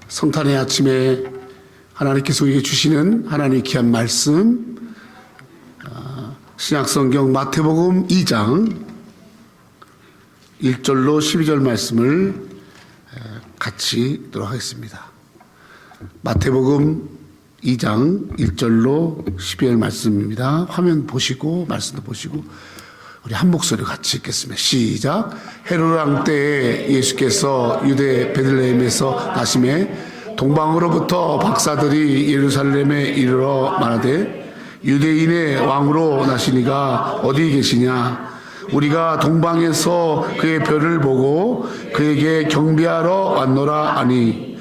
성탄의 아침에 하나님께서 우리에게 주시는 하나님의 귀한 말씀, 신약성경 마태복음 2장 1절로 12절 말씀을 같이 읽도록 하겠습니다. 마태복음 2장 1절로 12절 말씀입니다. 화면 보시고 말씀도 보시고 우리 한 목소리로 같이 읽겠습니다. 시작. 헤로드 왕 때에 예수께서 유대 베들레헴에서 나심에 동방으로부터 박사들이 예루살렘에 이르러 말하되 유대인의 왕으로 나시니가 어디 계시냐? 우리가 동방에서 그의 별을 보고 그에게 경배하러 왔노라 하니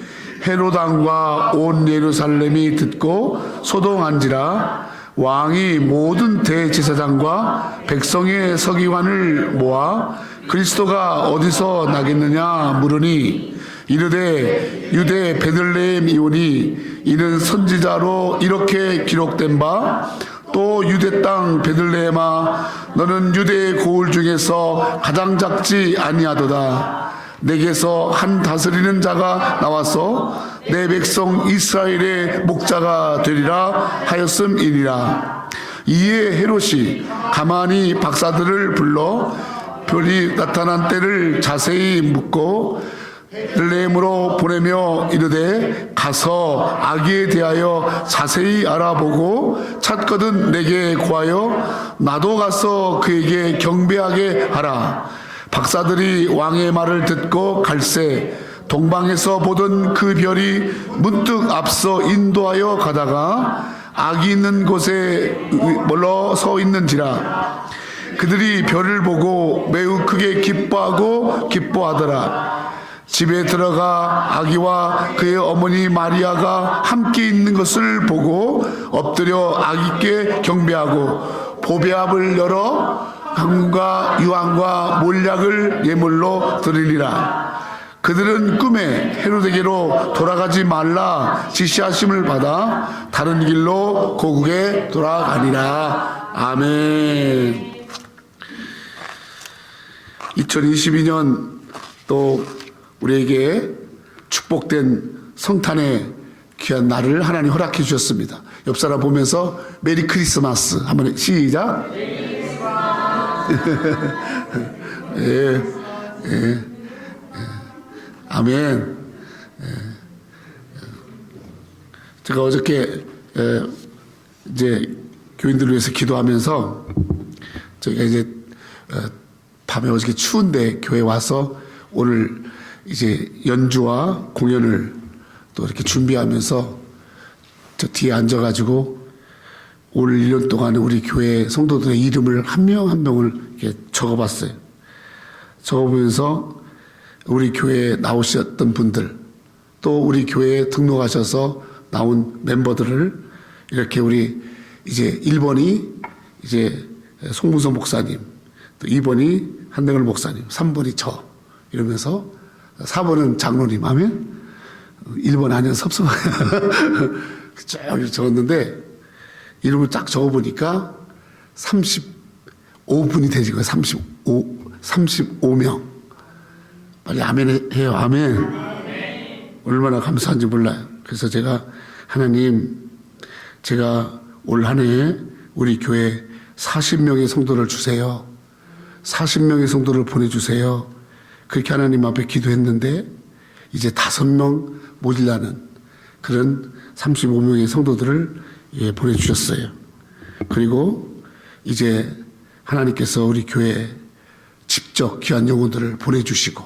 헤로드 왕과 온 예루살렘이 듣고 소동한지라 왕이 모든 대제사장과 백성의 서기관을 모아 그리스도가 어디서 나겠느냐 물으니 이르되 유대 베들레헴 이오니 이는 선지자로 이렇게 기록된 바 또 유대 땅 베들레헴아 너는 유대의 고을 중에서 가장 작지 아니하도다. 내게서 한 다스리는 자가 나와서 내 백성 이스라엘의 목자가 되리라 하였음이니라. 이에 헤롯이 가만히 박사들을 불러 별이 나타난 때를 자세히 묻고 베들레헴으로 보내며 이르되 가서 아기에 대하여 자세히 알아보고 찾거든 내게 구하여 나도 가서 그에게 경배하게 하라. 박사들이 왕의 말을 듣고 갈새 동방에서 보던 그 별이 문득 앞서 인도하여 가다가 아기 있는 곳에 멀러 서 있는지라. 그들이 별을 보고 매우 크게 기뻐하더라. 집에 들어가 아기와 그의 어머니 마리아가 함께 있는 것을 보고 엎드려 아기께 경배하고 보배압을 열어 향과 유황과 몰약을 예물로 드리리라. 그들은 꿈에 헤로데게로 돌아가지 말라 지시하심을 받아 다른 길로 고국에 돌아가니라. 아멘. 2022년 또 우리에게 축복된 성탄의 귀한 날을 하나님 허락해 주셨습니다. 옆 사람 보면서 메리 크리스마스 한번 시작. 예, 아멘. 제가 어저께 이제 교인들을 위해서 기도하면서 저희가 이제 밤에 어저께 추운데 교회 와서 오늘 이제 연주와 공연을 또 이렇게 준비하면서 저 뒤에 앉아가지고 올 1년 동안 우리 교회 성도들의 이름을 한 명 한 명을 이렇게 적어봤어요. 적어보면서 우리 교회에 나오셨던 분들 또 우리 교회에 등록하셔서 나온 멤버들을 이렇게 우리 이제 1번이 이제 송문서 목사님, 또 2번이 한대걸 목사님, 3번이 저 이러면서 4번은 장로님. 아멘. 1번 아니면 섭섭하게 쭉 적었는데 이름을 딱 적어보니까 35분이 되지 거예요. 35명. 빨리 아멘 해요. 아멘. 얼마나 감사한지 몰라요. 그래서 제가 하나님, 제가 올 한 해 우리 교회 40명의 성도를 주세요. 40명의 성도를 보내주세요. 그렇게 하나님 앞에 기도했는데 이제 5명 모질라는 그런 35명의 성도들을 보내주셨어요. 그리고 이제 하나님께서 우리 교회에 직접 귀한 영혼들을 보내주시고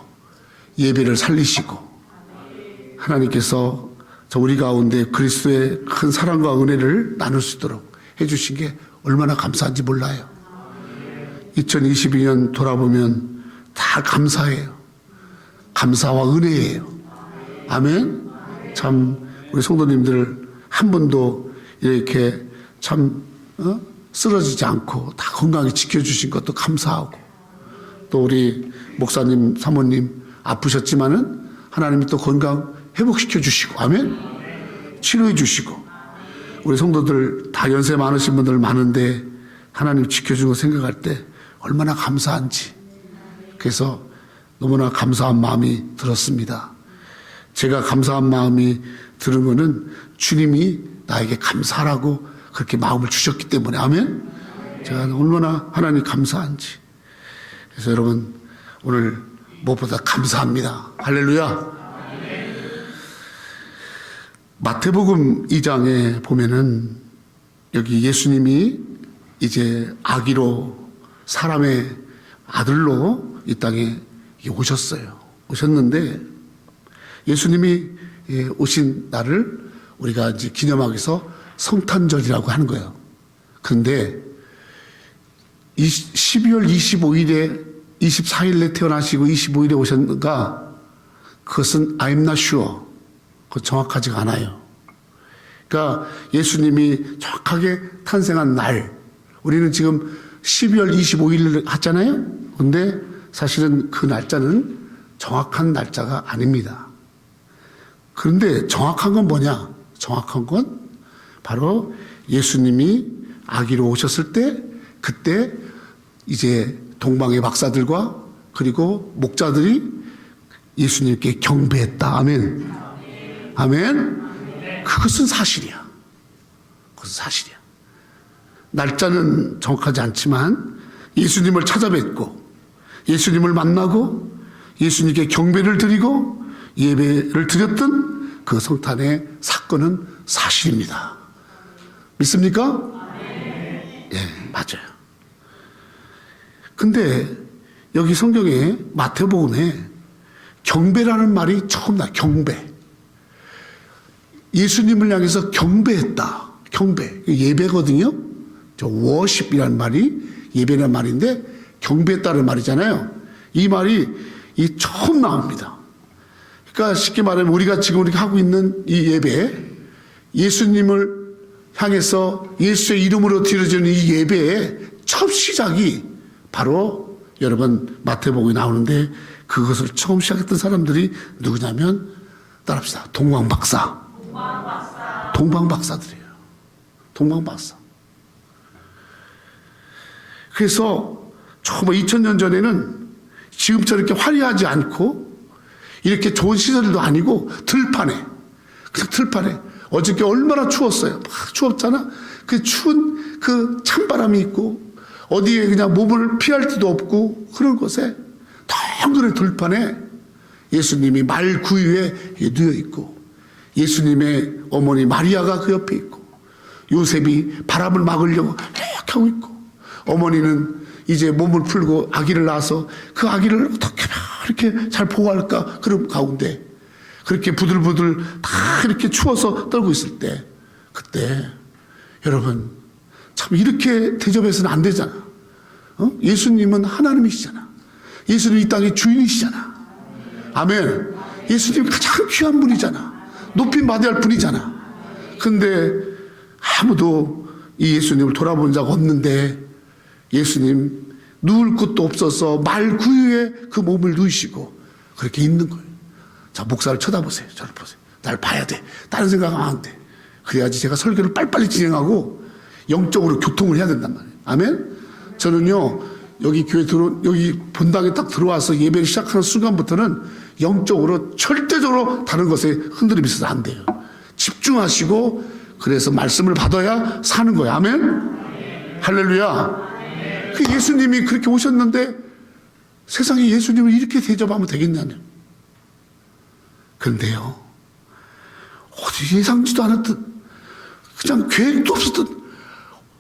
예배를 살리시고 하나님께서 우리 가운데 그리스도의 큰 사랑과 은혜를 나눌 수 있도록 해주신 게 얼마나 감사한지 몰라요. 2022년 돌아보면 다 감사해요. 감사와 은혜예요. 아멘. 참 우리 성도님들 한 분도 이렇게 참 쓰러지지 않고 다 건강히 지켜주신 것도 감사하고 또 우리 목사님 사모님 아프셨지만은 하나님이 또 건강 회복시켜 주시고 아멘. 치료해 주시고 우리 성도들 다 연세 많으신 분들 많은데 하나님 지켜주는 거 생각할 때 얼마나 감사한지 그래서 너무나 감사한 마음이 들었습니다. 제가 감사한 마음이 드는 거는 주님이 나에게 감사하라고 그렇게 마음을 주셨기 때문에. 아멘. 제가 얼마나 하나님 감사한지. 그래서 여러분 오늘 무엇보다 감사합니다. 할렐루야. 마태복음 2장에 보면은 여기 예수님이 이제 아기로 사람의 아들로 이 땅에 오셨어요. 오셨는데 예수님이 오신 날을 우리가 이제 기념하기 위해서 성탄절이라고 하는 거예요. 그런데 12월 25일에 24일에 태어나시고 25일에 오셨는가? 그것은 I'm not sure. 그건 정확하지가 않아요. 그러니까 예수님이 정확하게 탄생한 날, 우리는 지금 12월 25일을 하잖아요. 그런데 사실은 그 날짜는 정확한 날짜가 아닙니다. 그런데 정확한 건 뭐냐? 정확한 건 바로 예수님이 아기로 오셨을 때, 그때 이제 동방의 박사들과 그리고 목자들이 예수님께 경배했다. 아멘. 아멘. 그것은 사실이야. 그것은 사실이야. 날짜는 정확하지 않지만 예수님을 찾아뵙고 예수님을 만나고 예수님께 경배를 드리고 예배를 드렸던 그 성탄의 사건은 사실입니다. 믿습니까? 예, 맞아요. 근데 여기 성경에 마태복음에 경배라는 말이 처음 나와요. 경배. 예수님을 향해서 경배했다. 경배. 예배거든요. 저 워십이라는 말이 예배라는 말인데 경배했다는 말이잖아요. 이 말이 처음 나옵니다. 그러니까 쉽게 말하면 우리가 지금 이렇게 하고 있는 이 예배, 예수님을 향해서 예수의 이름으로 드려지는 이 예배의 첫 시작이 바로 여러분 마태복음에 나오는데 그것을 처음 시작했던 사람들이 누구냐면 따라합시다. 동방박사. 동방박사들이에요. 동방박사. 그래서 처음 2000년 전에는 지금처럼 이렇게 화려하지 않고 이렇게 좋은 시설도 아니고 들판에, 그냥 들판에. 어저께 얼마나 추웠어요. 막 추웠잖아. 그 추운 그 찬바람이 있고 어디에 그냥 몸을 피할 데도 없고 그런 곳에 덩그런 들판에 예수님이 말 구유에 누워 있고 예수님의 어머니 마리아가 그 옆에 있고 요셉이 바람을 막으려고 이렇게 하고 있고 어머니는 이제 몸을 풀고 아기를 낳아서 그 아기를 어떻게 이렇게 잘 보호할까 그런 가운데 그렇게 부들부들 다 이렇게 추워서 떨고 있을 때 그때 여러분 참 이렇게 대접해서는 안 되잖아. 예수님은 하나님이시잖아. 예수님 이 땅의 주인이시잖아. 아멘. 예수님 가장 귀한 분이잖아. 높임 받아야 할 분이잖아. 근데 아무도 이 예수님을 돌아본 적 없는데 예수님 누울 곳도 없어서 말 구유에 그 몸을 누이시고 그렇게 있는 거예요. 자, 목사를 쳐다보세요. 저를 보세요. 날 봐야 돼. 다른 생각하면 안 돼. 그래야지 제가 설교를 빨리빨리 진행하고 영적으로 교통을 해야 된단 말이에요. 아멘? 저는요, 여기 교회 여기 본당에 딱 들어와서 예배를 시작하는 순간부터는 영적으로 절대적으로 다른 것에 흔들림이 있어서 안 돼요. 집중하시고 그래서 말씀을 받아야 사는 거예요. 아멘? 할렐루야. 그 예수님이 그렇게 오셨는데 세상에 예수님을 이렇게 대접하면 되겠냐뇨. 그런데요, 어디 예상지도 않았던, 그냥 계획도 없었던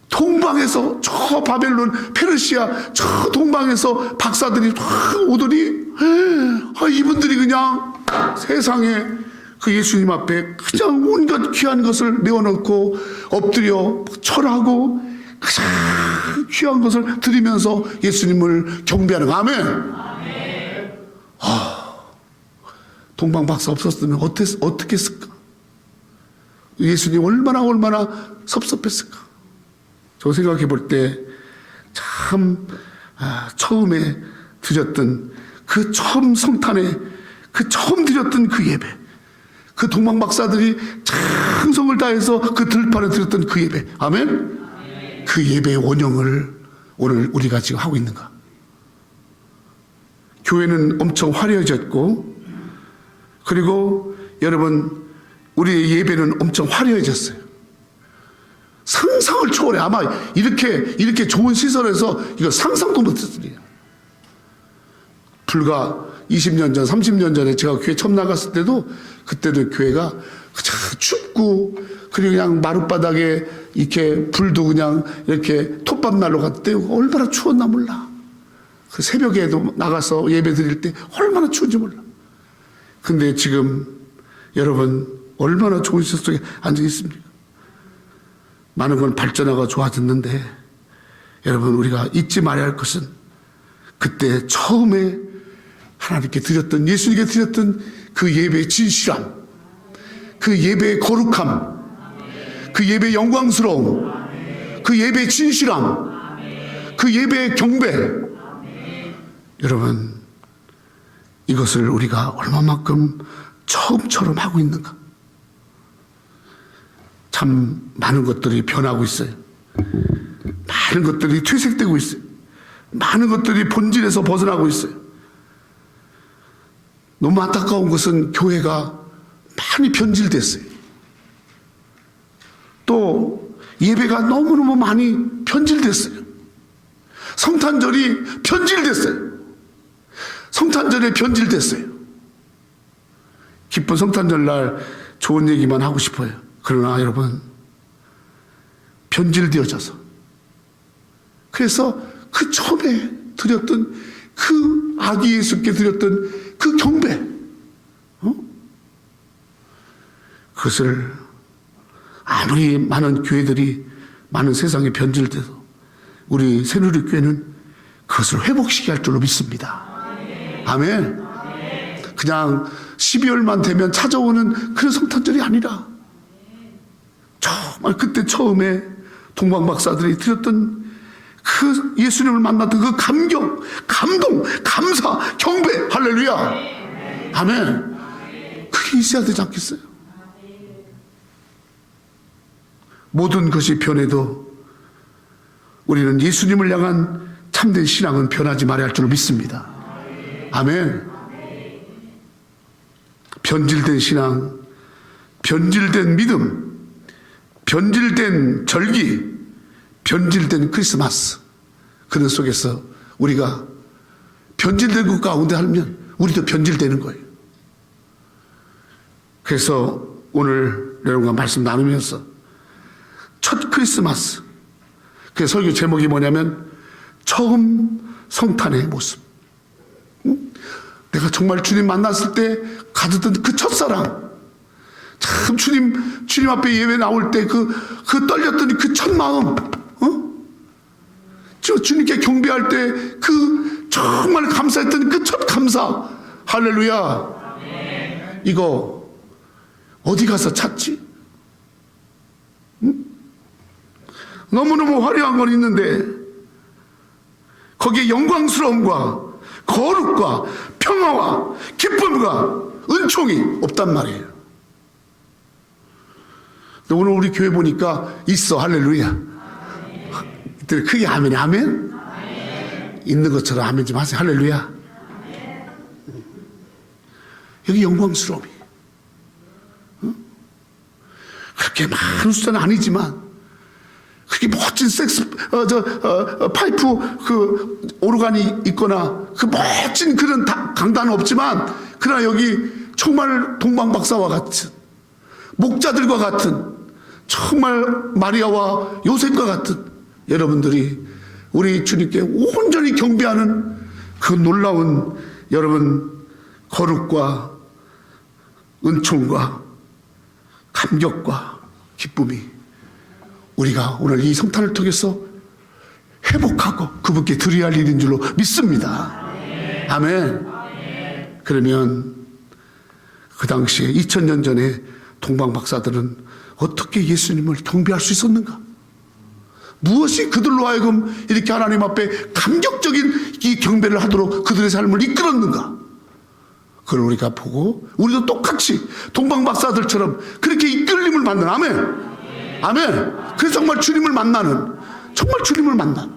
동방에서 저 바벨론, 페르시아, 저 동방에서 박사들이 오더니, 이분들이 그냥 세상에 그 예수님 앞에 그냥 온갖 귀한 것을 내어놓고 엎드려 절하고 가장 귀한 것을 드리면서 예수님을 경배하는 거. 아멘. 동방 박사 없었으면 어떻게 했을까? 예수님 얼마나 섭섭했을까? 저 생각해 볼 때 참 처음에 드렸던 그 처음 성탄에 그 처음 드렸던 그 예배, 그 동방 박사들이 찬성을 다해서 그 들판에 드렸던 그 예배, 아멘? 그 예배의 원형을 오늘 우리가 지금 하고 있는가? 교회는 엄청 화려해졌고, 그리고 여러분, 우리의 예배는 엄청 화려해졌어요. 상상을 초월해. 아마 이렇게 좋은 시설에서 이거 상상도 못했을 일이에요. 불과 20년 전, 30년 전에 제가 교회 처음 나갔을 때도, 그때도 교회가 춥고, 그리고 그냥 마룻바닥에 이렇게 불도 그냥 이렇게 톱밥 난로 갔을 때 얼마나 추웠나 몰라. 그 새벽에도 나가서 예배 드릴 때 얼마나 추운지 몰라. 근데 지금 여러분 얼마나 좋은 시설 속에 앉아 있습니까? 많은 건 발전하고 좋아졌는데 여러분, 우리가 잊지 말아야 할 것은 그때 처음에 하나님께 드렸던, 예수님께 드렸던 그 예배의 진실함, 그 예배의 거룩함, 그 예배의 영광스러움, 그 예배의 진실함, 그 예배의 경배. 여러분, 이것을 우리가 얼마만큼 처음처럼 하고 있는가? 참 많은 것들이 변하고 있어요. 많은 것들이 퇴색되고 있어요. 많은 것들이 본질에서 벗어나고 있어요. 너무 안타까운 것은 교회가 많이 변질됐어요. 또 예배가 너무너무 많이 변질됐어요. 성탄절이 변질됐어요. 성탄절에 변질됐어요. 기쁜 성탄절 날 좋은 얘기만 하고 싶어요. 그러나 여러분, 변질되어져서, 그래서 그 처음에 드렸던 그 아기 예수께 드렸던 그 경배, 그것을 아무리 많은 교회들이, 많은 세상에 변질돼서 우리 새누리교회는 그것을 회복시켜야 할 줄로 믿습니다. 아멘. 그냥 12월만 되면 찾아오는 그런 성탄절이 아니라 정말 그때 처음에 동방박사들이 드렸던 그 예수님을 만났던 그 감격, 감동, 감사, 경배, 할렐루야. 아멘. 그게 있어야 되지 않겠어요? 모든 것이 변해도 우리는 예수님을 향한 참된 신앙은 변하지 말아야 할 줄 믿습니다. 아멘. 변질된 신앙, 변질된 믿음, 변질된 절기, 변질된 크리스마스, 그런 속에서 우리가 변질된 것 가운데 하면 우리도 변질되는 거예요. 그래서 오늘 여러분과 말씀 나누면서 첫 크리스마스, 그 설교 제목이 뭐냐면 처음 성탄의 모습. 내가 정말 주님 만났을 때 가졌던 그 첫사랑, 참 주님 앞에 예배 나올 때 그 떨렸던 그 첫 마음, 주님께 경배할 때 그 정말 감사했던 그 첫 감사, 할렐루야. 이거 어디 가서 찾지? 너무너무 화려한 건 있는데 거기에 영광스러움과 거룩과 평화와 기쁨과 은총이 없단 말이에요. 근데 오늘 우리 교회 보니까 있어. 할렐루야. 이들 크게 아멘. 아멘. 있는 것처럼 아멘 좀 하세요. 할렐루야. 여기 영광스러움이 그렇게 많은 숫자는 아니지만, 그렇게 멋진 파이프 그 오르간이 있거나 그 멋진 그런 강단은 없지만, 그러나 여기 정말 동방박사와 같은, 목자들과 같은, 정말 마리아와 요셉과 같은 여러분들이 우리 주님께 온전히 경배하는 그 놀라운 여러분 거룩과 은총과 감격과 기쁨이 우리가 오늘 이 성탄을 통해서 회복하고 그분께 드려야 할 일인 줄로 믿습니다. 아멘. 그러면 그 당시에 2000년 전에 동방박사들은 어떻게 예수님을 경배할 수 있었는가? 무엇이 그들로 하여금 이렇게 하나님 앞에 감격적인 이 경배를 하도록 그들의 삶을 이끌었는가? 그걸 우리가 보고 우리도 똑같이 동방박사들처럼 그렇게 이끌림을 받는, 아멘. 아멘. 그래서 정말 주님을 만나는, 정말 주님을 만나는.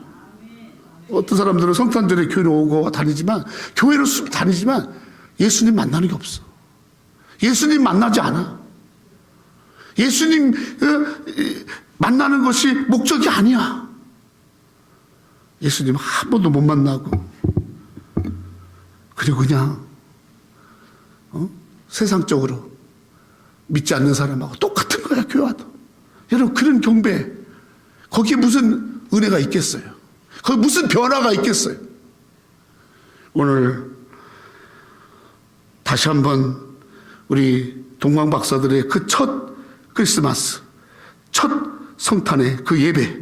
어떤 사람들은 성탄절에 교회로 오고 다니지만, 교회로 다니지만 예수님 만나는 게 없어. 예수님 만나지 않아. 예수님 만나는 것이 목적이 아니야. 예수님 한 번도 못 만나고 그리고 그냥 세상적으로 믿지 않는 사람하고 똑같은 거야. 교회 와도. 여러분, 그런 경배, 거기에 무슨 은혜가 있겠어요? 거기 무슨 변화가 있겠어요? 오늘 다시 한번 우리 동방 박사들의 그 첫 크리스마스, 첫 성탄의 그 예배,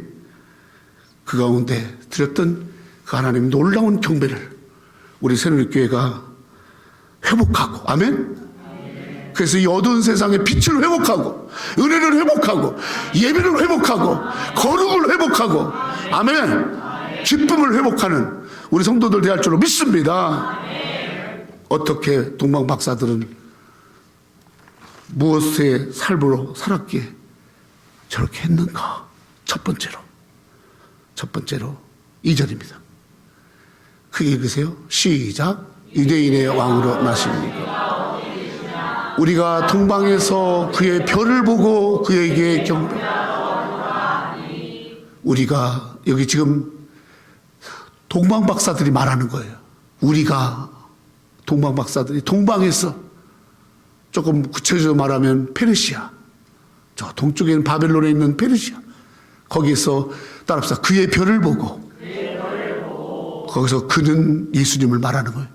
그 가운데 드렸던 그 하나님 놀라운 경배를 우리 새누리교회가 회복하고, 아멘? 그래서 이 어두운 세상에 빛을 회복하고, 은혜를 회복하고, 예배를 회복하고, 거룩을 회복하고, 아멘, 기쁨을 회복하는 우리 성도들 되할 줄로 믿습니다. 어떻게 동방 박사들은 무엇의 삶으로 살았기에 저렇게 했는가? 첫 번째로 2절입니다. 크게 읽으세요. 시작. 유대인의 왕으로 나십니까? 우리가 동방에서 그의 별을 보고 그에게 경배. 우리가 여기 지금 동방 박사들이 말하는 거예요. 우리가 동방 박사들이 동방에서, 조금 구체적으로 말하면 페르시아, 저 동쪽에는 바벨론에 있는 페르시아, 거기서 따라합시다. 그의 별을 보고, 거기서 그는 예수님을 말하는 거예요.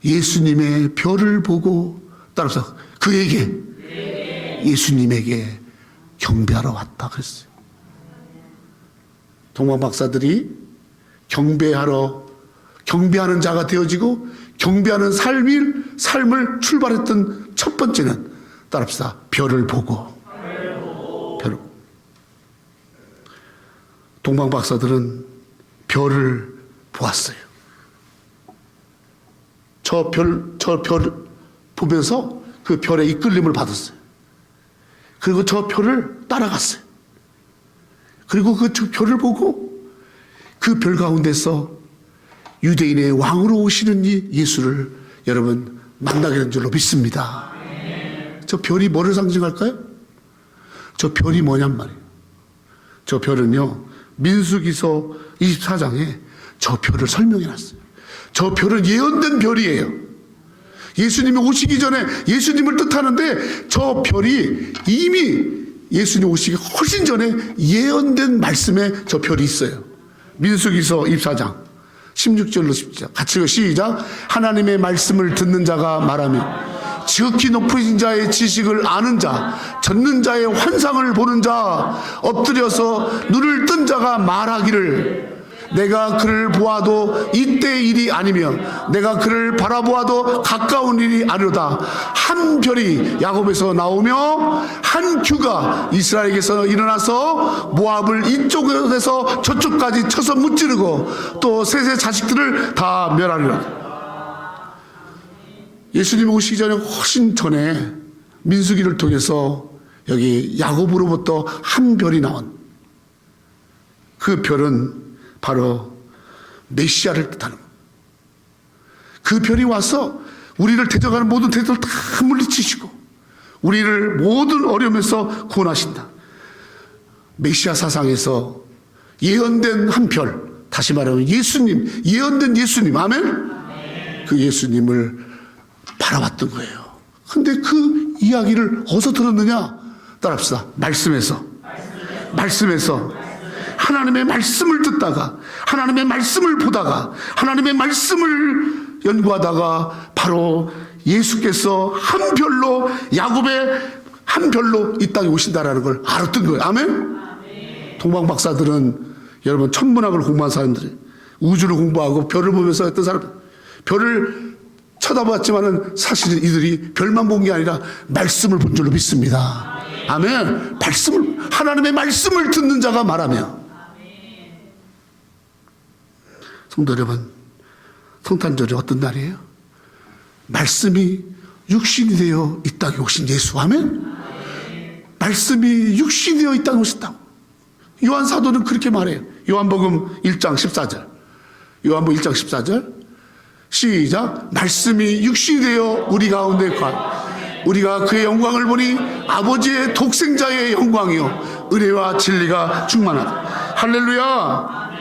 예수님의 별을 보고 따라서 그에게, 예수님에게 경배하러 왔다 그랬어요. 동방 박사들이 경배하는 자가 되어지고 경배하는 삶을 출발했던 첫 번째는 따라합시다. 별을 보고. 동방 박사들은 별을 보았어요. 저 별을 보면서 그 별의 이끌림을 받았어요. 그리고 저 별을 따라갔어요. 그리고 그 별을 보고 그 별 가운데서 유대인의 왕으로 오시는 이 예수를 여러분 만나게 된 줄로 믿습니다. 저 별이 뭐를 상징할까요? 저 별이 뭐냔 말이에요. 저 별은요, 민수기서 24장에 저 별을 설명해 놨어요. 저 별은 예언된 별이에요. 예수님이 오시기 전에 예수님을 뜻하는데 저 별이 이미 예수님 오시기 훨씬 전에 예언된 말씀에 저 별이 있어요. 민수기서 24장 16절로 17절 같이 시작. 하나님의 말씀을 듣는 자가 말하며 지극히 높으신 자의 지식을 아는 자, 젖는 자의 환상을 보는 자, 엎드려서 눈을 뜬 자가 말하기를 내가 그를 보아도 이때 일이 아니며 내가 그를 바라보아도 가까운 일이 아니로다. 한 별이 야곱에서 나오며 한 규가 이스라엘에게서 일어나서 모압을 이쪽에서 저쪽까지 쳐서 무찌르고 또 셋의 자식들을 다 멸하리라. 예수님 오시기 전에 훨씬 전에 민수기를 통해서 여기 야곱으로부터 한 별이 나온 그 별은 바로 메시아를 뜻하는 거예요. 그 별이 와서 우리를 대적하는 모든 대적을 다 물리치시고 우리를 모든 어려움에서 구원하신다. 메시아 사상에서 예언된 한 별, 다시 말하면 예수님, 예언된 예수님, 아멘? 그 예수님을 바라봤던 거예요. 근데 그 이야기를 어디서 들었느냐? 따라합시다. 말씀에서. 하나님의 말씀을 듣다가, 하나님의 말씀을 보다가, 하나님의 말씀을 연구하다가 바로 예수께서 한 별로, 야곱의 한 별로 이 땅에 오신다라는 걸 알았던 거예요. 아멘? 동방 박사들은 여러분 천문학을 공부한 사람들이, 우주를 공부하고 별을 보면서 했던 사람, 별을 쳐다봤지만은 사실은 이들이 별만 본 게 아니라 말씀을 본 줄로 믿습니다. 아멘. 하나님의 말씀을 듣는 자가 말하며. 성도 여러분, 성탄절이 어떤 날이에요? 말씀이 육신이 되어 이 땅에 오신 예수. 아멘? 말씀이 육신이 되어 이 땅에 오셨다고. 요한 사도는 그렇게 말해요. 요한복음 1장 14절. 요한복음 1장 14절. 시작. 말씀이 육신이 되어 우리 가운데 우리가 그의 영광을 보니 아버지의 독생자의 영광이요 은혜와 진리가 충만하다. 할렐루야.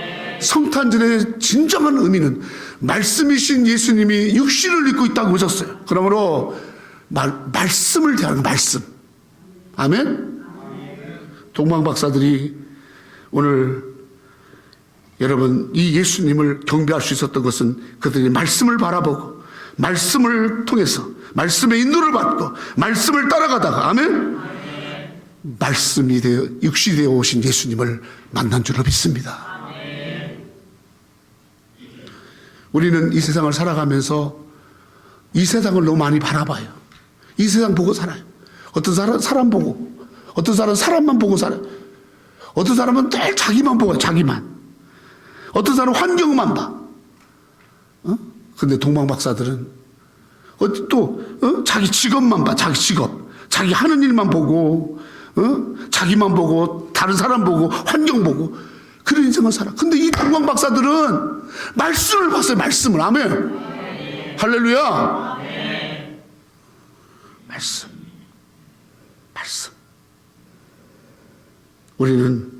성탄절의 진정한 의미는 말씀이신 예수님이 육신을 입고 있다고 보셨어요. 그러므로 말씀을 대하는 말씀. 아멘. 동방 박사들이 오늘 여러분 이 예수님을 경배할 수 있었던 것은 그들이 말씀을 바라보고 말씀을 통해서 말씀의 인도를 받고 말씀을 따라가다가 아멘. 말씀이 되어 육신이 되어 오신 예수님을 만난 줄로 믿습니다. 우리는 이 세상을 살아가면서 이 세상을 너무 많이 바라봐요. 이 세상 보고 살아요. 어떤 사람 보고, 어떤 사람은 사람만 보고 살아요. 어떤 사람은 늘 자기만 보고 자기만. 어떤 사람은 환경만 봐. 근데 동방 박사들은 또 자기 직업만 봐. 자기 직업. 자기 하는 일만 보고, 자기만 보고, 다른 사람 보고, 환경 보고, 그런 인생을 살아. 근데 이 동방 박사들은 말씀을 봤어요. 말씀을. 아멘. 할렐루야. 말씀. 우리는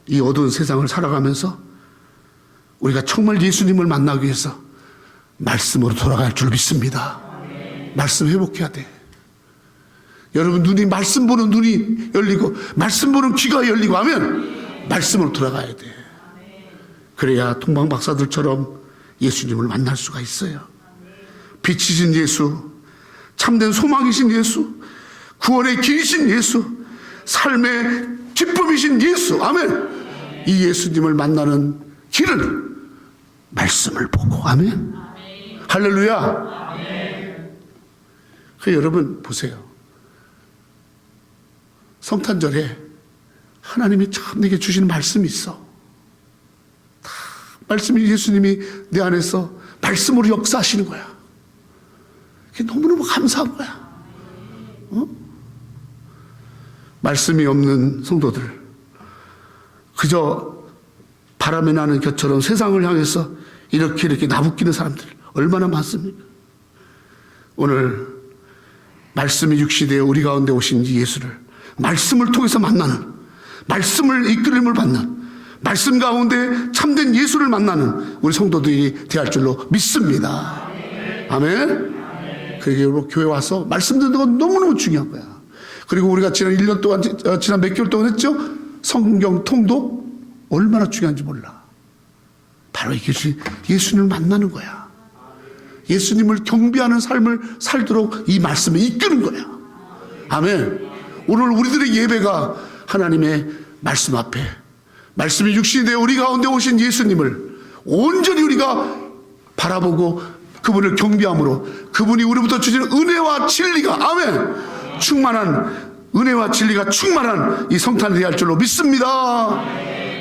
이 어두운 세상을 살아가면서 우리가 정말 예수님을 만나기 위해서 말씀으로 돌아갈 줄 믿습니다. 말씀 회복해야 돼. 여러분 말씀 보는 눈이 열리고 말씀 보는 귀가 열리고 하면 말씀으로 돌아가야 돼. 그래야 동방 박사들처럼 예수님을 만날 수가 있어요. 빛이신 예수, 참된 소망이신 예수, 구원의 길이신 예수, 삶의 기쁨이신 예수. 아멘. 이 예수님을 만나는 길은 말씀을 보고. 아멘. 할렐루야. 그 여러분 보세요. 성탄절에 하나님이 참 내게 주시는 말씀이 있어. 다 말씀이 예수님이 내 안에서 말씀으로 역사하시는 거야. 그게 너무너무 감사한 거야. 말씀이 없는 성도들, 그저 바람에 나는 곁처럼 세상을 향해서 이렇게 나부끼는 사람들 얼마나 많습니까? 오늘 말씀이 육시되어 우리 가운데 오신 이 예수를 말씀을 통해서 만나는, 말씀을 이끌림을 받는, 말씀 가운데 참된 예수를 만나는 우리 성도들이 되할 줄로 믿습니다. 아멘. 그리고 교회 와서 말씀 듣는 건 너무너무 중요한 거야. 그리고 우리가 지난 1년 동안, 지난 몇 개월 동안 했죠? 성경 통독 얼마나 중요한지 몰라. 바로 이것이 예수님을 만나는 거야. 예수님을 경배하는 삶을 살도록 이 말씀에 이끄는 거야. 아멘. 오늘 우리들의 예배가 하나님의 말씀 앞에, 말씀이 육신이 되어 우리 가운데 오신 예수님을 온전히 우리가 바라보고 그분을 경배함으로 그분이 우리부터 주시는 은혜와 진리가, 아멘, 충만한 은혜와 진리가 충만한 이 성탄이 되어야 할 줄로 믿습니다.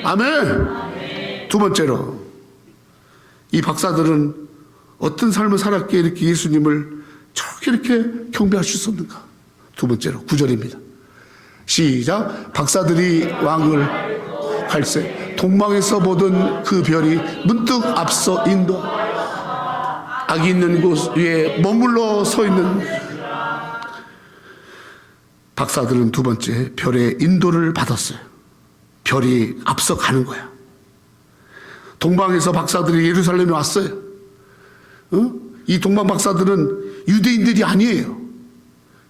아멘. 두 번째로, 이 박사들은 어떤 삶을 살았기에 이렇게 예수님을 저렇게 이렇게 경배할 수 있었는가? 두 번째로 9절입니다. 시작. 박사들이 왕을 갈새 동방에서 보던 그 별이 문득 앞서 인도 악이 있는 곳 위에 머물러 서 있는 박사들은 두 번째 별의 인도를 받았어요. 별이 앞서 가는 거야. 동방에서 박사들이 예루살렘에 왔어요. 이 동방 박사들은 유대인들이 아니에요.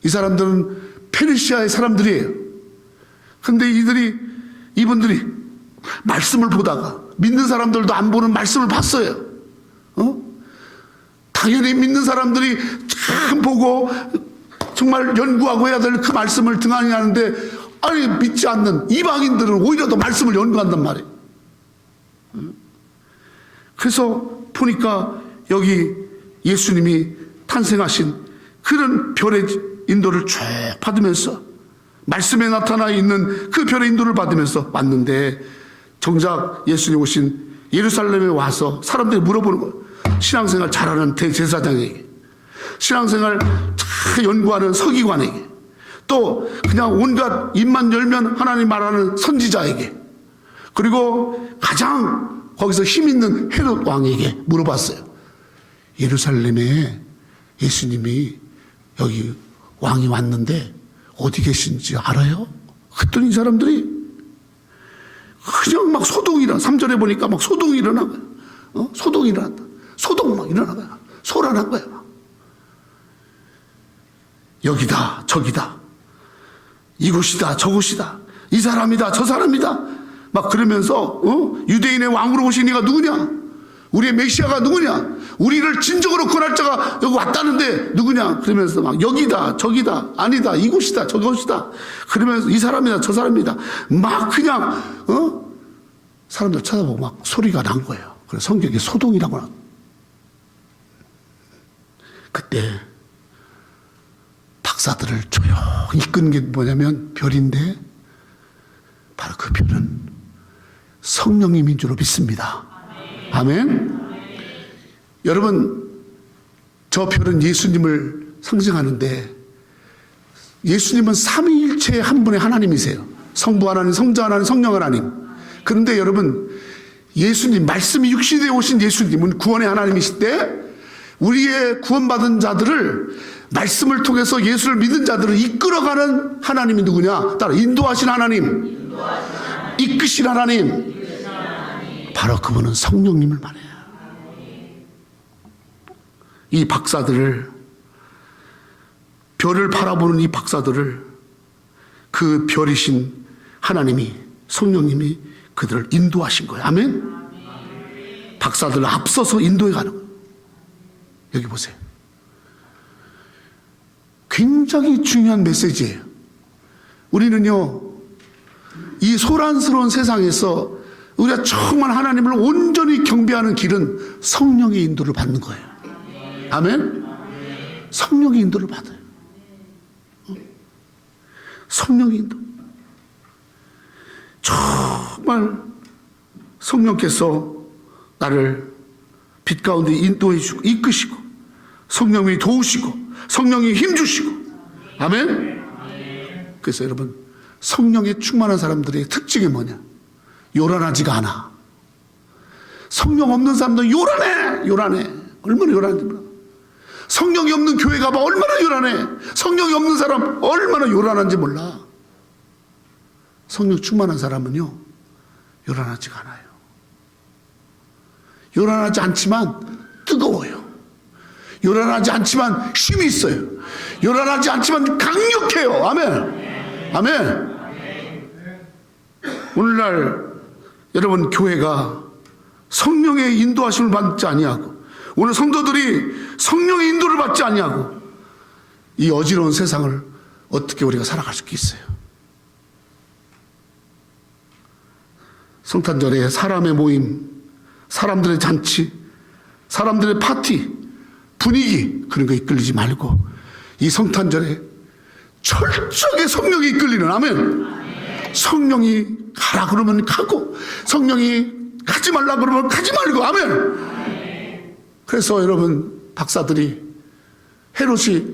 이 사람들은 페르시아의 사람들이에요. 근데 이분들이 말씀을 보다가 믿는 사람들도 안 보는 말씀을 봤어요. 당연히 믿는 사람들이 참 보고 정말 연구하고 해야 될 그 말씀을 등한히 하는데, 아니 믿지 않는 이방인들은 오히려 더 말씀을 연구한단 말이에요. 그래서 보니까 여기 예수님이 탄생하신 그런 별의 인도를 쭉 받으면서 말씀에 나타나 있는 그 별의 인도를 받으면서 왔는데, 정작 예수님 오신 예루살렘에 와서 사람들이 물어보는 거예요. 신앙생활 잘하는 대제사장에게, 신앙생활 잘 연구하는 서기관에게, 또 그냥 온갖 입만 열면 하나님 말하는 선지자에게, 그리고 가장 거기서 힘 있는 헤롯 왕에게 물어봤어요. 예루살렘에 예수님이 여기 왕이 왔는데 어디 계신지 알아요? 그랬더니 이 사람들이 그냥 막 소동이 일어나. 3절에 보니까 막 소동이 일어나. 소동이 일어난다. 소동 막 일어나 거야. 소란한 거야. 여기다 저기다 이곳이다 저곳이다 이 사람이다 저 사람이다 막 그러면서 유대인의 왕으로 오신 이가 누구냐, 우리의 메시아가 누구냐, 우리를 진정으로 구원할 자가 여기 왔다는데 누구냐, 그러면서 막 여기다 저기다 아니다 이곳이다 저곳이다 그러면서 이 사람이다 저 사람이다 막 그냥 사람들 쳐다보고 막 소리가 난 거예요. 그래서 성경에 소동이라고 나. 그때 박사들을 조용히 이끈 게 뭐냐면 별인데, 바로 그 별은 성령님인 줄로 믿습니다. 아멘. 여러분, 저 별은 예수님을 상징하는데, 예수님은 삼위일체의 한 분의 하나님이세요. 성부 하나님, 성자 하나님, 성령 하나님. 그런데 여러분, 예수님, 말씀이 육신에 오신 예수님은 구원의 하나님이실 때 우리의 구원받은 자들을, 말씀을 통해서 예수를 믿은 자들을 이끌어가는 하나님이 누구냐? 따라 인도하신 하나님, 이끄신 하나님, 바로 그분은 성령님을 말해요. 이 박사들을, 별을 바라보는 이 박사들을 그 별이신 하나님이, 성령님이 그들을 인도하신 거예요. 아멘. 박사들을 앞서서 인도해 가는 거예요. 여기 보세요. 굉장히 중요한 메시지예요. 우리는요, 이 소란스러운 세상에서 우리가 정말 하나님을 온전히 경배하는 길은 성령의 인도를 받는 거예요. 아멘? 성령의 인도를 받아요. 성령의 인도. 정말 성령께서 나를 빛 가운데 인도해 주시고 이끄시고, 성령이 도우시고 성령이 힘주시고. 아멘. 그래서 여러분, 성령에 충만한 사람들의 특징이 뭐냐? 요란하지가 않아. 성령 없는 사람들은 요란해. 얼마나 요란한지 몰라. 성령이 없는 교회 가봐 얼마나 요란해. 성령이 없는 사람 얼마나 요란한지 몰라. 성령 충만한 사람은요, 요란하지가 않아요. 요란하지 않지만 뜨거워요. 요란하지 않지만 힘이 있어요. 요란하지 않지만 강력해요. 아멘. 아멘. 오늘날 여러분, 교회가 성령의 인도하심을 받지 아니하고, 오늘 성도들이 성령의 인도를 받지 아니하고, 이 어지러운 세상을 어떻게 우리가 살아갈 수 있어요? 성탄절에 사람의 모임, 사람들의 잔치, 사람들의 파티, 분위기, 그런 거 이끌리지 말고 이 성탄절에 철저하게 성령이 이끌리는, 아멘. 성령이 가라 그러면 가고, 성령이 가지 말라 그러면 가지 말고. 아멘. 그래서 여러분, 박사들이 헤롯이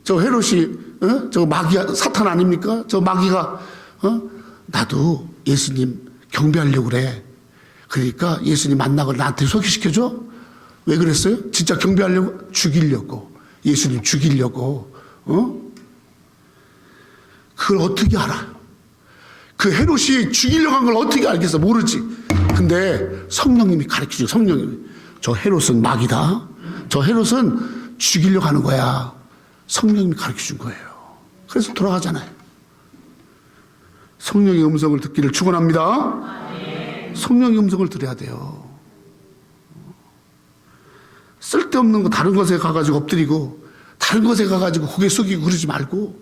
저 마귀 사탄 아닙니까? 저 마귀가 나도 예수님 경배하려고 그래. 그러니까 예수님 만나고 나한테 소개시켜줘? 왜 그랬어요? 진짜 경배하려고? 죽이려고. 예수님 죽이려고. 그걸 어떻게 알아요? 그 헤롯이 죽이려고 한 걸 어떻게 알겠어? 모르지. 근데 성령님이 가르쳐줘요. 성령님이. 저 헤롯은 마귀다. 저 헤롯은 죽이려고 하는 거야. 성령님이 가르쳐준 거예요. 그래서 돌아가잖아요. 성령의 음성을 듣기를 축원합니다. 성령의 음성을 들어야 돼요. 쓸데없는 거 다른 것에 가가지고 엎드리고, 다른 것에 가가지고 고개 숙이고 그러지 말고,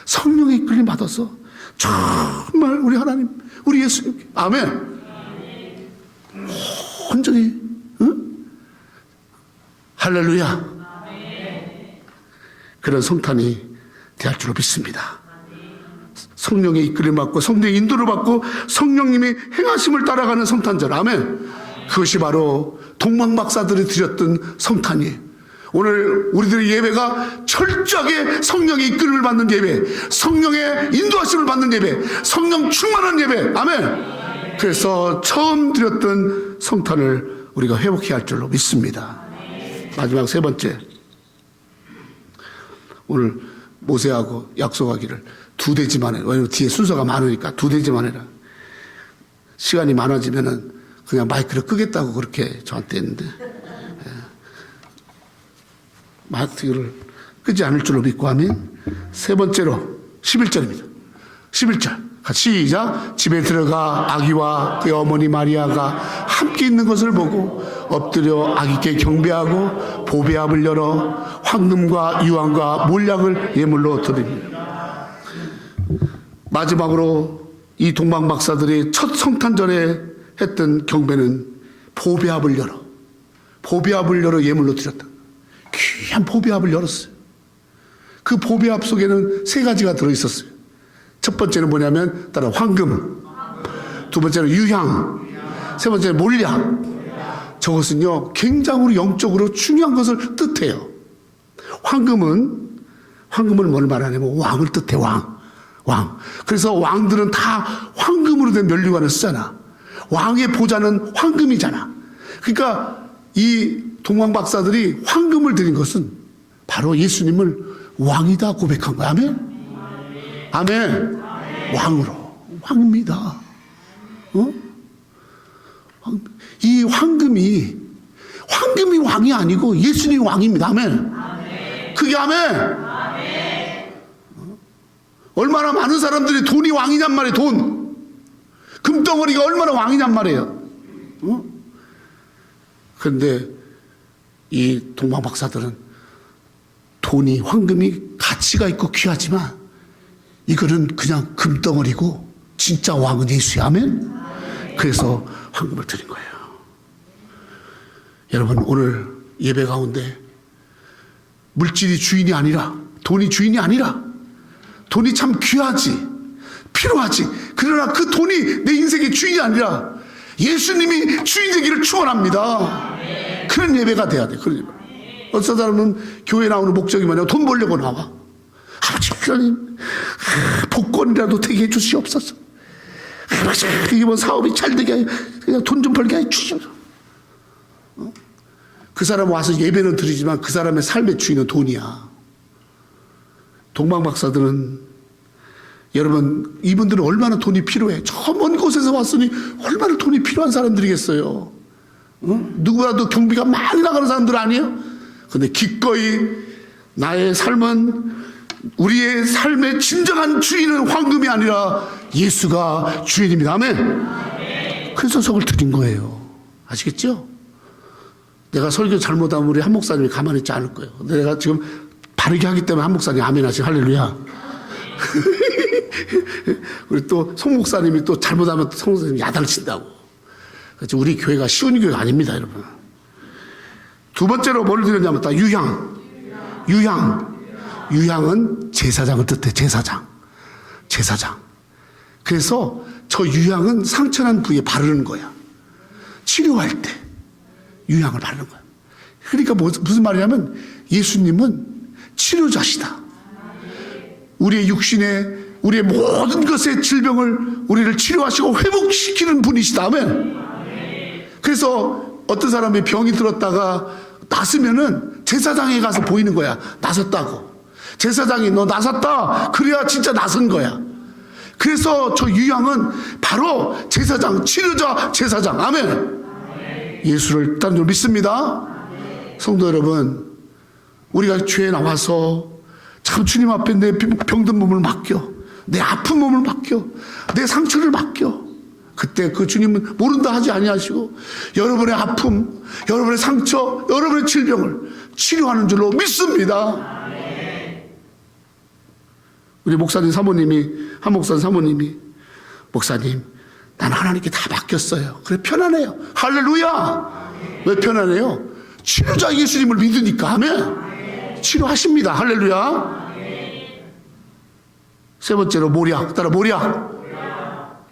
성령의 이끌림 받아서 정말 우리 하나님, 우리 예수님께, 아멘. 온전히, 할렐루야. 그런 성탄이 되할 줄로 믿습니다. 성령의 이끌림 받고, 성령의 인도를 받고, 성령님이 행하심을 따라가는 성탄절. 아멘. 그것이 바로 동방박사들이 드렸던 성탄이에요. 오늘 우리들의 예배가 철저하게 성령의 이끌림을 받는 예배, 성령의 인도하심을 받는 예배, 성령 충만한 예배. 아멘. 그래서 처음 드렸던 성탄을 우리가 회복해야 할 줄로 믿습니다. 마지막 세 번째, 오늘 모세하고 약속하기를 2대지만 해라. 왜냐면 뒤에 순서가 많으니까 2대지만 해라. 시간이 많아지면은 그냥 마이크를 끄겠다고 그렇게 저한테 했는데, 마이크를 끄지 않을 줄로 믿고 하면, 세 번째로 11절입니다. 11절. 같이 시작. 집에 들어가 아기와 그의 어머니 마리아가 함께 있는 것을 보고 엎드려 아기께 경배하고 보배압을 열어 황금과 유황과 몰약을 예물로 드립니다. 마지막으로 이 동방 박사들이 첫 성탄 전에 했던 경배는 보배압을 열어 예물로 드렸다. 귀한 보배압을 열었어요. 그 보배압 속에는 3가지가 들어있었어요. 첫 번째는 뭐냐면 따라 황금, 두 번째는 유향, 세 번째는 몰약. 저것은요 굉장히 영적으로 중요한 것을 뜻해요. 황금은 뭘 말하냐면 왕을 뜻해. 왕. 그래서 왕들은 다 황금으로 된 면류관을 쓰잖아. 왕의 보좌는 황금이잖아. 그러니까 이 동방 박사들이 황금을 드린 것은 바로 예수님을 왕이다 고백한 거야. 아멘. 아멘. 왕입니다. 이 황금이 왕이 아니고 예수님이 왕입니다. 아멘. 그게 아멘. 얼마나 많은 사람들이 돈이 왕이냔 말이에요. 돈. 금덩어리가 얼마나 왕이냔 말이에요. 그런데 이 동방 박사들은 돈이, 황금이 가치가 있고 귀하지만 이거는 그냥 금덩어리고 진짜 왕은 예수야. 아멘. 그래서 황금을 드린 거예요. 여러분, 오늘 예배 가운데 물질이 주인이 아니라, 돈이 주인이 아니라, 돈이 참 귀하지, 필요하지. 그러나 그 돈이 내 인생의 주인이 아니라 예수님이 주인 되기를 축원합니다. 그런 예배가 돼야 돼. 그런 예배. 어떤 사람은 교회 나오는 목적이 뭐냐면 돈 벌려고 나와. 아버지 하나님, 복권이라도 되게 해주시옵소서. 아버지, 이번 사업이 잘 되게 그냥 돈 좀 벌게 해주시옵소서. 그 사람 와서 예배는 드리지만 그 사람의 삶의 주인은 돈이야. 동방 박사들은, 여러분, 이분들은 얼마나 돈이 필요해. 저 먼 곳에서 왔으니 얼마나 돈이 필요한 사람들이겠어요. 누구라도 경비가 많이 나가는 사람들 아니에요? 근데 기꺼이 나의 삶은, 우리의 삶의 진정한 주인은 황금이 아니라 예수가 주인입니다. 아멘. 그래서 저걸 드린 거예요. 아시겠죠? 내가 설교 잘못하면 우리 한 목사님이 가만히 있지 않을 거예요. 내가 지금 바르게 하기 때문에 한 목사님 아멘 하시고 할렐루야. 우리 또 송 목사님이 또 잘못하면 송 목사님이 야단친다고. 그래서 우리 교회가 쉬운 교회가 아닙니다, 여러분. 두 번째로 뭘 드렸냐면 딱 유향은 제사장을 뜻해. 제사장. 그래서 저 유향은 상처난 부위에 바르는 거야. 치료할 때 유향을 바르는 거야. 그러니까 무슨 말이냐면 예수님은 치료자시다. 우리의 육신에, 우리의 모든 것의 질병을 우리를 치료하시고 회복시키는 분이시다. 아멘. 그래서 어떤 사람이 병이 들었다가 낫으면은 제사장에 가서 보이는 거야. 낫았다고. 제사장이 너 낫았다. 그래야 진짜 낫은 거야. 그래서 저 유향은 바로 제사장, 치료자 제사장. 아멘. 예수를 딴 줄 믿습니다. 성도 여러분, 우리가 죄에 나와서 참 주님 앞에 내 병든 몸을 맡겨, 내 아픈 몸을 맡겨, 내 상처를 맡겨. 그때 그 주님은 모른다 하지 아니하시고 여러분의 아픔, 여러분의 상처, 여러분의 질병을 치료하는 줄로 믿습니다. 우리 목사님 사모님이, 한 목사님 사모님이, 목사님 나는 하나님께 다 맡겼어요. 그래 편안해요. 할렐루야. 왜 편안해요? 치료자 예수님을 믿으니까. 아멘. 치료하십니다. 할렐루야. 세 번째로 몰약. 따라 몰약.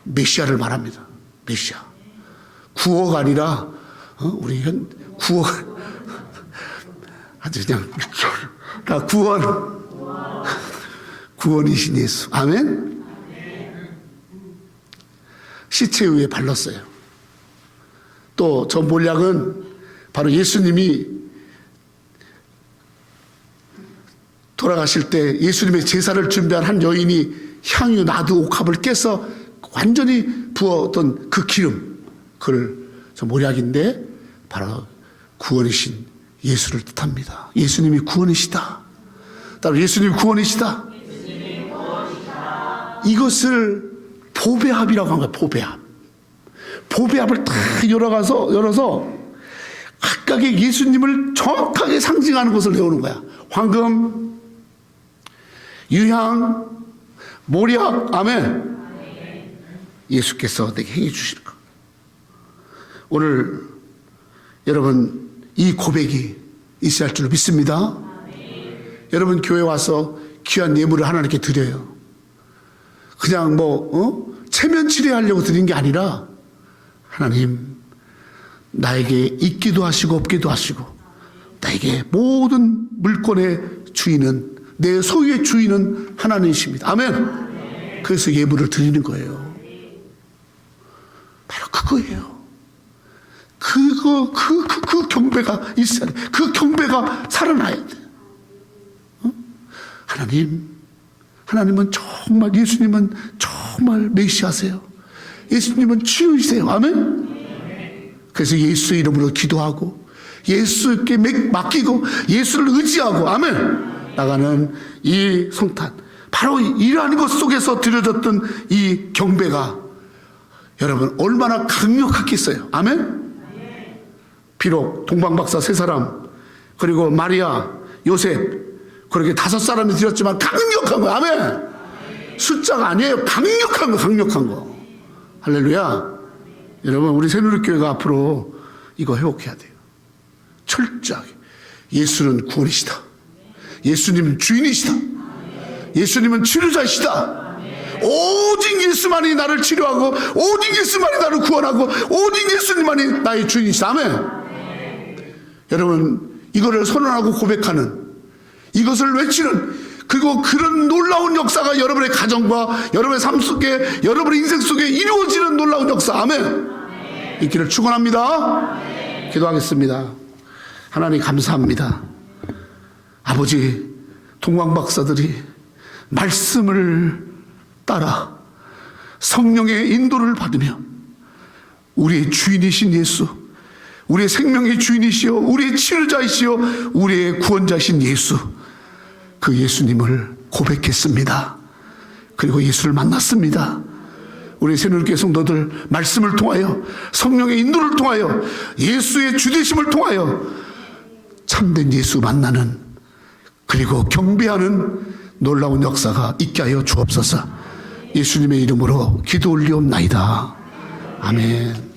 메시아를 말합니다. 메시아. 구호가 아니라 우리 구호가 아주 그냥 다 구원이신 예수. 아멘. 시체 위에 발랐어요. 또 저 몰약은 바로 예수님이 돌아가실 때 예수님의 제사를 준비한 한 여인이 향유 나드 옥합을 깨서 완전히 부었던 그 기름, 그걸 모략인데 바로 구원이신 예수를 뜻합니다. 예수님이 구원이시다. 따로 예수님이 구원이시다. 이것을 보배합이라고 한 거예요. 보배합. 보배합을 다 열어서 각각의 예수님을 정확하게 상징하는 것을 내오는 거야. 황금, 유향, 모략, 아멘. 예수께서 내게 행해 주실 것. 오늘 여러분 이 고백이 있어야 할 줄로 믿습니다. 여러분 교회 와서 귀한 예물을 하나님께 드려요. 그냥 체면 치료하려고 드린 게 아니라 하나님 나에게 있기도 하시고 없기도 하시고 나에게 모든 물건의 주인은 내 소유의 주인은 하나님이십니다. 아멘. 그래서 예물을 드리는 거예요. 바로 그거예요. 그 경배가 있어야 돼. 그 경배가 살아나야 돼. 하나님은 정말, 예수님은 정말 메시아세요. 예수님은 치유이세요. 아멘. 그래서 예수 이름으로 기도하고 예수께 맡기고 예수를 의지하고 아멘 나가는 이 성탄, 바로 이러한 것 속에서 드려졌던 이 경배가 여러분 얼마나 강력하겠어요. 아멘. 비록 동방박사 3사람 그리고 마리아, 요셉 그렇게 5사람이 드렸지만 강력한 거. 아멘. 숫자가 아니에요. 강력한 거. 할렐루야. 여러분 우리 새누리교회가 앞으로 이거 회복해야 돼요. 철저하게. 예수는 구원이시다. 예수님은 주인이시다. 예수님은 치료자이시다. 오직 예수만이 나를 치료하고 오직 예수만이 나를 구원하고 오직 예수님만이 나의 주인이시다. 아멘. 여러분 이거를 선언하고 고백하는, 이것을 외치는, 그리고 그런 놀라운 역사가 여러분의 가정과 여러분의 삶 속에, 여러분의 인생 속에 이루어지는 놀라운 역사. 아멘. 있기를 축원합니다. 기도하겠습니다. 하나님 감사합니다. 아버지, 동방박사들이 말씀을 따라 성령의 인도를 받으며 우리의 주인이신 예수, 우리의 생명의 주인이시여, 우리의 치료자이시여, 우리의 구원자이신 예수, 그 예수님을 고백했습니다. 그리고 예수를 만났습니다. 우리 새누리교회 성도들 말씀을 통하여, 성령의 인도를 통하여, 예수의 주되심을 통하여 참된 예수 만나는, 그리고 경배하는 놀라운 역사가 있게 하여 주옵소서. 예수님의 이름으로 기도 올리옵나이다. 아멘.